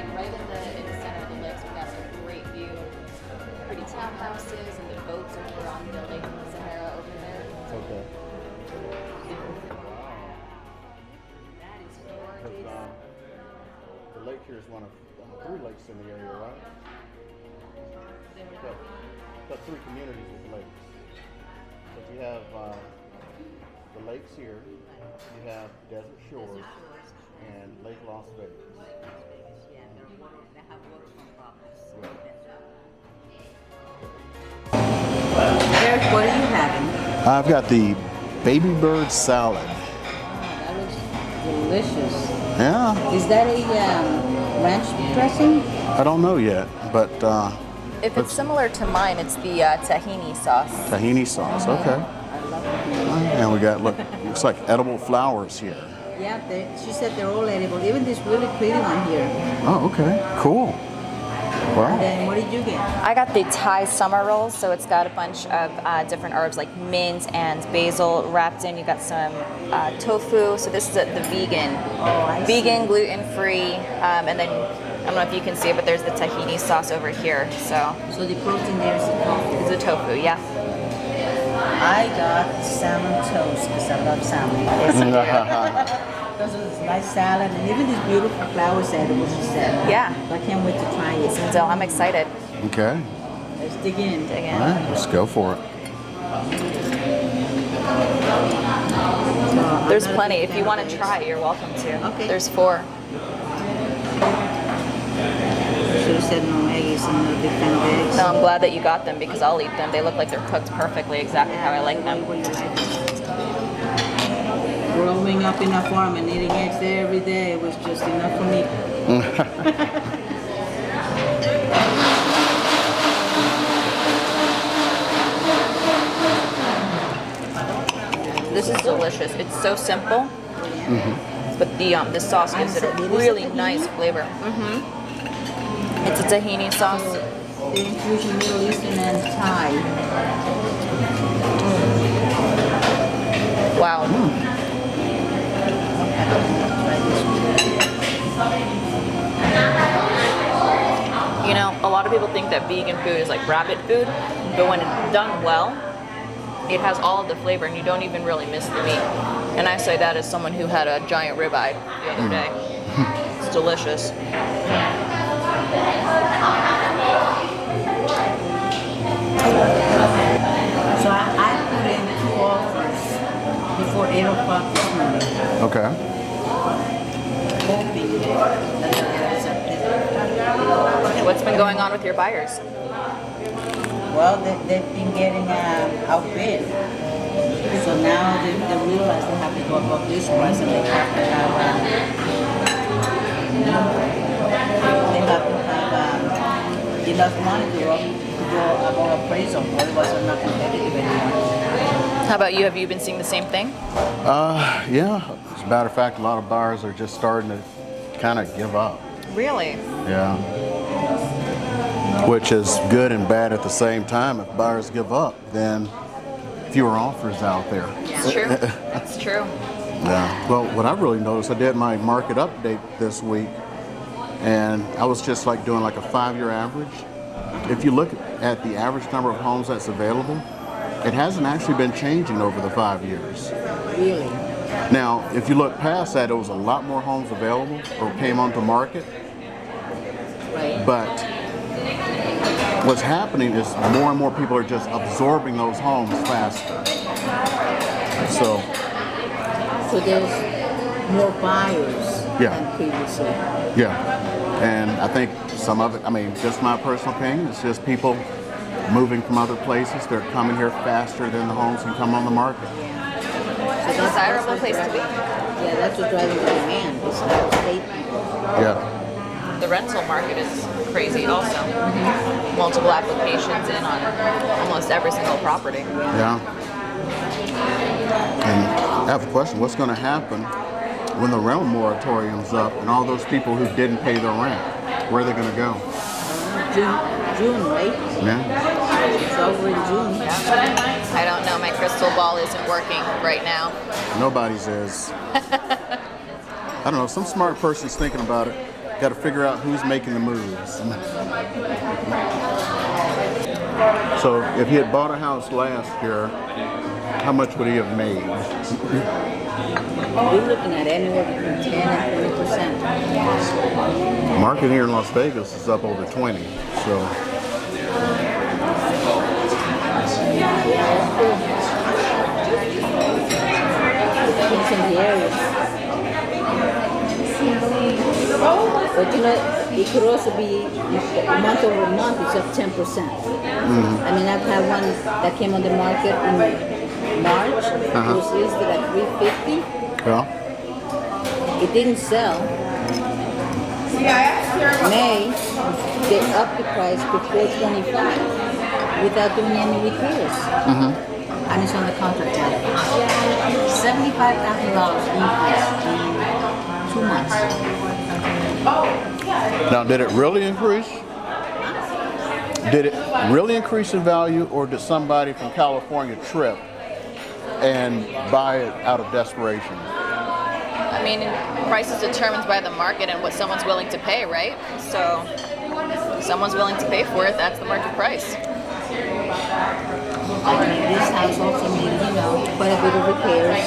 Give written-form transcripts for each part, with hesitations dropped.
right in the center of the lakes, we've got a great view. Pretty townhouses and the boats over on building Sahara over there. Okay. That is gorgeous. The lake here is one of 3 lakes in the area, right? Got 3 communities with lakes. So you have the lakes here, you have Desert Shores, and Lake Las Vegas. Eric, what are you having? I've got the baby bird salad. Oh, that looks delicious. Yeah, Is that a ranch dressing? I don't know yet, but If it's similar to mine, it's the tahini sauce. tahini sauce. Okay. I love it. And we got looks like edible flowers here. Yeah, she said they're all edible. Even this really pretty one here. Oh, okay, cool. And Wow. then what did you get? I got the Thai summer rolls, so it's got a bunch of different herbs like mint and basil wrapped in. You got some tofu. So this is the vegan, vegan, gluten-free, and then I don't know if you can see it, but there's the tahini sauce over here. So the protein there is the tofu. it's a tofu, yeah. I got salmon toast because I love salmon. Yes, you do. Because it's nice salad and even these beautiful flowers edibles she said. Yeah. So I can't wait to try it. So I'm excited. Okay. Let's dig in. Dig All in. right, let's go for it. There's plenty. If you want to try, you're welcome to. Okay. There's 4. Should have said no eggs. I'm not a big fan of eggs. No, I'm glad that you got them because I'll eat them. They look like they're cooked perfectly, exactly how I like them. Growing up in a farm and eating eggs every day was just enough for me. This is delicious. It's so simple, but the sauce gives it a really nice flavor. It's a tahini sauce. The infusion Middle Eastern and Thai. Wow. You know, a lot of people think that vegan food is like rabbit food, but when it's done well, it has all of the flavor and you don't even really miss the meat. And I say that as someone who had a giant ribeye the other day. It's delicious. So I put in 2 offers before 8 o'clock this morning. Okay. Hoping that they'll get accepted. What's been going on with your buyers? Well, they've been getting outbid. So now they realize they have to go above this price and they have to have enough money to go above appraisal. Otherwise they're not competitive anymore. How about you? Have you been seeing the same thing? Yeah. As a matter of fact, a lot of buyers are just starting to kind of give up. Really? Yeah. Which is good and bad at the same time. If buyers give up, then fewer offers out there. It's true. It's true. Yeah. Well, what I really noticed, I did my market update this week, and I was just like doing like a 5-year average. If you look at the average number of homes that's available, it hasn't actually been changing over the 5 years. Really? Now, if you look past that, there was a lot more homes available or came onto market. Right. But what's happening is more and more people are just absorbing those homes faster. So there's more buyers Yeah. than previously. yeah, and I think some of it, I mean, just my personal opinion, it's just people moving from other places. They're coming here faster than the homes can come on the market. It's a desirable place to be. Yeah, that's what driving the demand. It's not state people. Yeah. The rental market is crazy also. Multiple applications in on almost every single property. Yeah. And I have a question. What's going to happen when the rental moratorium's up and all those people who didn't pay their rent, where are they going to go? June, right? Yeah. It's over in June. I don't know. My crystal ball isn't working right now. Nobody's is. I don't know. Some smart person's thinking about it. Got to figure out who's making the moves. So if he had bought a house last year, how much would he have made? We're looking at anywhere between 10 and 20%. Market here in Las Vegas is up over 20. So It's in the area. But you know, it could also be month over month, it's up 10%. I mean, I've had one that came on the market in March. It was listed at $350. yeah. It didn't sell. May, they upped the price to $425 without doing any repairs. And it's on the contract value. $75,000 increase in 2 months. Now, did it really increase? Did it really increase in value, or did somebody from California trip and buy it out of desperation? I mean, price is determined by the market and what someone's willing to pay, right? So if someone's willing to pay for it, that's the market price. I mean, this house also needs, you know, quite a bit of repairs.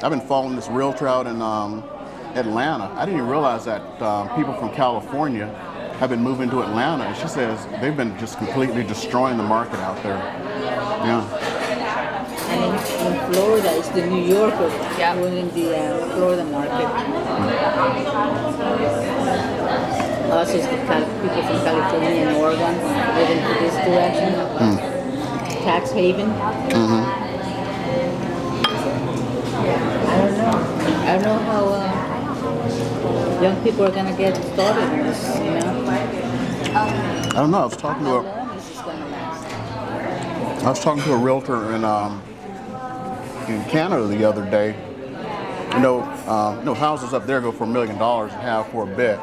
I've been following this realtor out in Atlanta. I didn't even realize that people from California have been moving to Atlanta. And she says they've been just completely destroying the market out there. Yeah. And in Florida, it's the New Yorkers who are in the Florida market. Us is the people from California and Oregon living to this direction. Tax haven. I don't know how young people are gonna get started in this, you know. I don't know. I was talking to How long is this gonna last? a realtor in Canada the other day. You know, houses up there go for $1 million and have for a bit.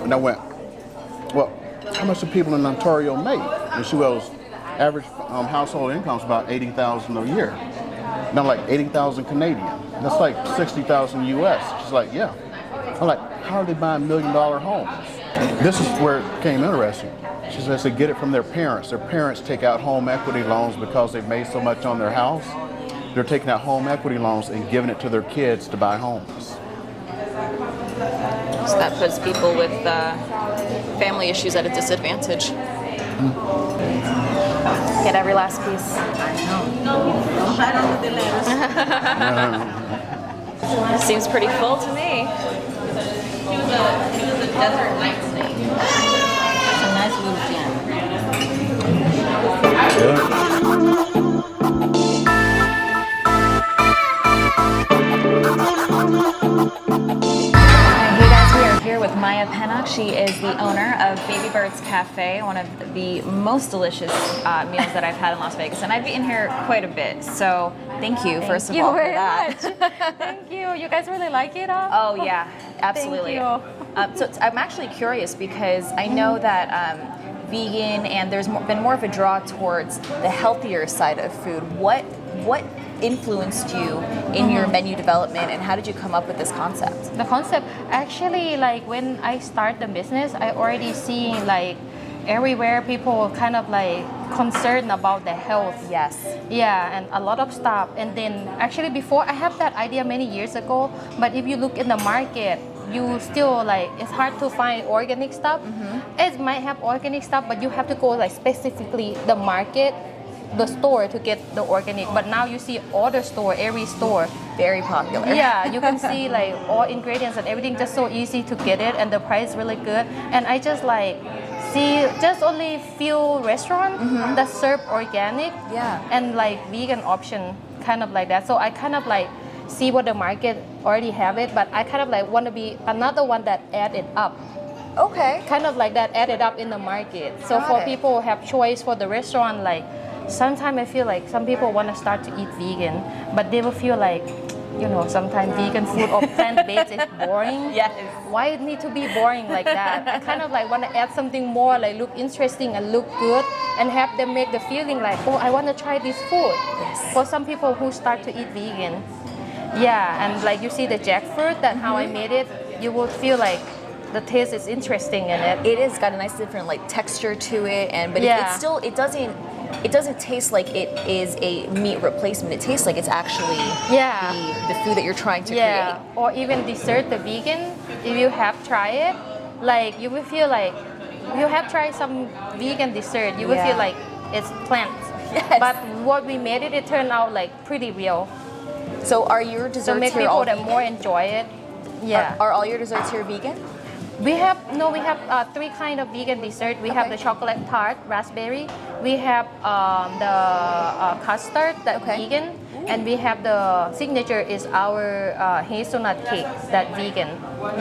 And I went, well, how much do people in Ontario make? And she goes, average household income is about $80,000 a year. And I'm like, 80,000 Canadian. That's like 60,000 US. She's like, yeah. I'm like, how are they buying $1 million homes? This is where it became interesting. She says they get it from their parents. Their parents take out home equity loans because they've made so much on their house. They're taking out home equity loans and giving it to their kids to buy homes. So that puts people with family issues at a disadvantage. Get every last piece. Seems pretty full to me. He was a desert night snake. It's a nice little gem. Hey guys, we are here with Maya Pennock. She is the owner of Baby Bird's Cafe, one of the most delicious meals that I've had in Las Vegas. And I've eaten here quite a bit, so thank you, first of all, for that. Thank you. You guys really like it? Oh yeah, absolutely. Thank you. So I'm actually curious because I know that vegan and there's been more of a draw towards the healthier side of food. What influenced you in your menu development, and how did you come up with this concept? The concept, actually, like when I start the business, I already see like everywhere people kind of like concerned about their health. Yes. Yeah, and a lot of stuff. And then actually before, I have that idea many years ago, but if you look in the market, you still like, it's hard to find organic stuff. It might have organic stuff, but you have to go like specifically the market, the store to get the organic. But now you see all the store, every store. Very popular. Yeah, you can see like all ingredients and everything, just so easy to get it, and the price really good. And I just like see just only few restaurants that serve organic and like vegan option, kind of like that. So I kind of like see what the market already have it, but I kind of like want to be another one that add it up. Okay. Kind of like that added up in the market. So Got for it. people who have choice for the restaurant, like sometimes I feel like some people want to start to eat vegan, but they will feel like, you know, sometimes vegan food or plant-based is boring. Yes. Why it need to be boring like that? I kind of like want to add something more, like look interesting and look good, and have them make the feeling like, oh, I want to try this food. Yes. For some people who start to eat vegan. Yeah, and like you see the jackfruit, that how I made it, you will feel like the taste is interesting in it. It is got a nice different like texture to it, and but Yeah. it's still it doesn't taste like it is a meat replacement. It tastes like it's actually Yeah. the food that you're trying to Yeah, or even dessert, the vegan, if you have tried it, like you will feel like, you have tried some vegan dessert, you will Yeah. feel like it's plants. Yes. But what we made it turned out like pretty real. create. So are your So desserts make here people all that vegan? more enjoy it. Yeah. Are all your desserts here vegan? We have 3 kind of vegan dessert. We have Okay. the chocolate tart, raspberry. We have the custard, that Okay. vegan, and we have the signature is our hazelnut cake, that vegan.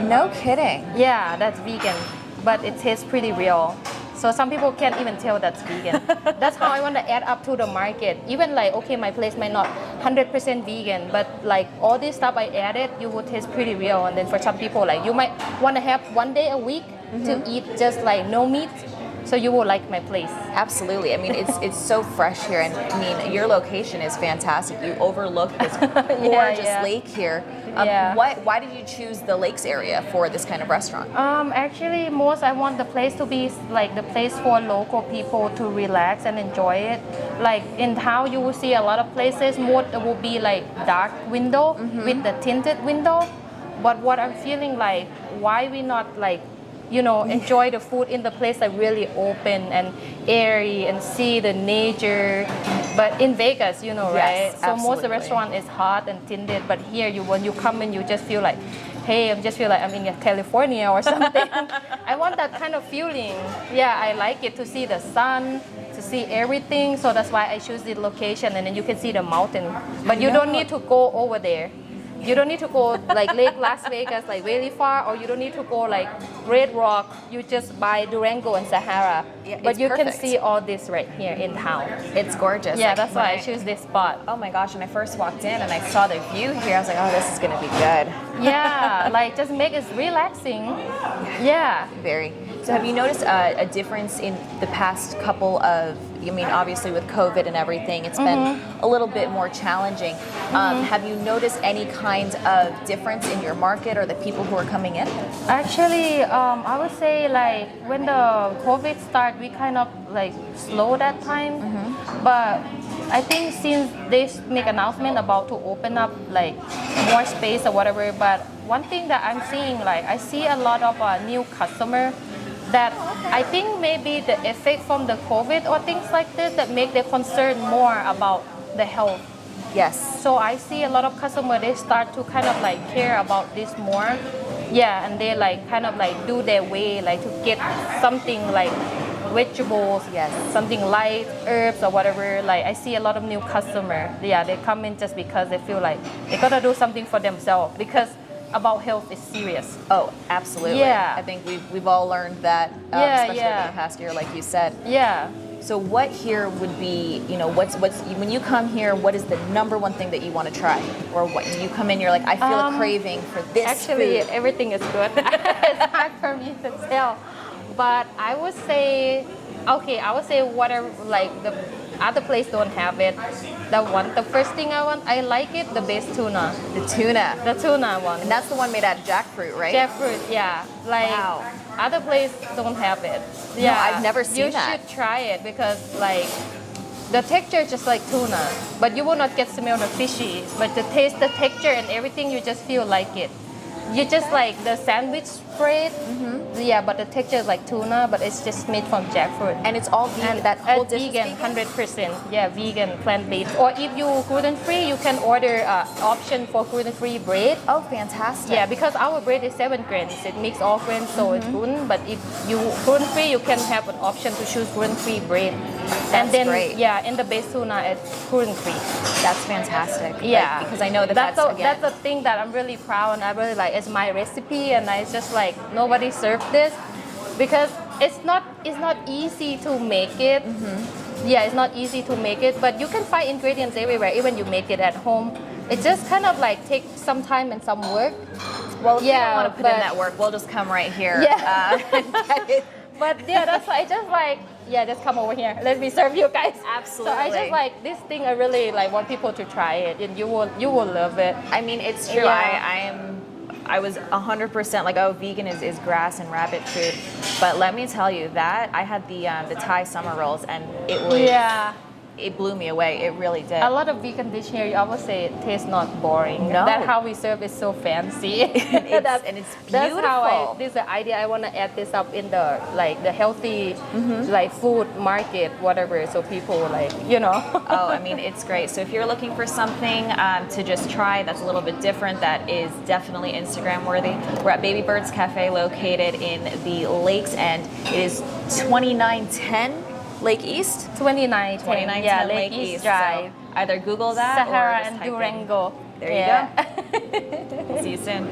No kidding. Yeah, that's vegan, but it tastes pretty real. So some people can't even tell that's vegan. That's how I want to add up to the market. Even like, okay, my place might not 100% vegan, but like all this stuff I added, you will taste pretty real. And then for some people, like you might want to have one day a week to eat just like no meat. So you will like my place. Absolutely. I mean, it's so fresh here, and I mean, your location is fantastic. You overlook this gorgeous yeah. lake here. Yeah. Why did you choose the lakes area for this kind of restaurant? Actually, most I want the place to be like the place for local people to relax and enjoy it. Like in town, you will see a lot of places. More will be like dark window with the tinted window. But what I'm feeling like, why we not like, enjoy the food in the place like really open and airy and see the nature. But in Vegas, right? So most of the absolutely. restaurant is hot and tinted, but here when you come in, you just feel like, hey, I just feel like I'm in California or something. I want that kind of feeling. Yeah, I like it to see the sun, to see everything. So that's why I choose the location, and then you can see the mountain. But you don't need to go over there. You don't need to go like Lake Las Vegas, like really far, or you don't need to go like Red Rock. You just buy Durango and Sahara. Yeah, but it's you can perfect. see all this right here in town. It's gorgeous. Yeah, Like, that's when why I choose this spot. Oh my gosh, when I first walked in and I saw the view here, I was like, oh, this is gonna be good. Yeah, like just make it relaxing. Yeah. Very. So have you noticed a difference in the past couple of, I mean, obviously with COVID and everything, it's been a little bit more challenging. Have you noticed any kind of difference in your market or the people who are coming in? Actually, I would say like when the COVID started, we kind of like slow that time. But I think since they make announcement about to open up like more space or whatever, but one thing that I'm seeing, like I see a lot of new customer that I think maybe the effect from the COVID or things like this that make them concerned more about the health. Yes. So I see a lot of customers, they start to kind of like care about this more. Yeah, and they like kind of like do their way, like to get something like vegetables, Yes. something light, herbs or whatever. Like I see a lot of new customers. Yeah, they come in just because they feel like they gotta do something for themselves because about health is serious. Oh, absolutely. Yeah. I think we've all learned that, Yeah, especially yeah. over the past year, like you said. Yeah. So what here would be, what's when you come here, what is the number one thing that you want to try? Or what you come in, you're like, I feel a craving for this Actually, food. everything is good. It's hard for me to tell. But I would say whatever, like the other place don't have it. The first thing I want, I like it, the best tuna. The tuna. The tuna one. And that's the one made out of jackfruit, right? Jackfruit, yeah. Like Wow. other place don't have it. Yeah, I've never seen that. You should try it because like the texture is just like tuna, but you will not get smell the fishy. But the taste, the texture, and everything, you just feel like it. You just like the sandwich spread, yeah. But the texture is like tuna, but it's just made from jackfruit. And it's all vegan. That whole dish is vegan, vegan? 100%. Yeah, vegan, plant-based. Or if you gluten-free, you can order option for gluten-free bread. Oh, fantastic. Yeah, because our bread is 7 grains. It mix all grains, so it's gluten. But if you gluten-free, you can have an option to choose gluten-free bread. And That's then, great. yeah, in the base tuna, it's gluten-free. That's fantastic. Yeah, Because I know that's that's a thing that I'm really proud and I really like. It's my recipe, and it's just like nobody served this because it's not easy to make it. Yeah, it's not easy to make it, but you can find ingredients everywhere, even you make it at home. It just kind of like takes some time and some work. Well, if you Yeah, don't want to put in but- that work, we'll just come right here. Yeah. And get it But yeah, that's why I just like, yeah, just come over here. Let me serve you guys. Absolutely. So I just like this thing. I really like want people to try it, and you will love it. I mean, it's true. Yeah. I was 100% like, oh, vegan is grass and rabbit food. But let me tell you that I had the Thai summer rolls, and it was it blew me away. It really did. A lot of vegan dish here, I would say, it tastes not boring. No. That how we serve is so fancy. And it's beautiful. That's how this is the idea. I want to add this up in the like the healthy like food market, whatever. So people like Oh, I mean, it's great. So if you're looking for something to just try that's a little bit different, that is definitely Instagram worthy, we're at Baby Bird's Cafe located in the Lakes End. It is 2910 Lake East? 2910. Yeah, Lake East Drive. So either Google that Sahara or just and type in. Durango. There you go. See you soon.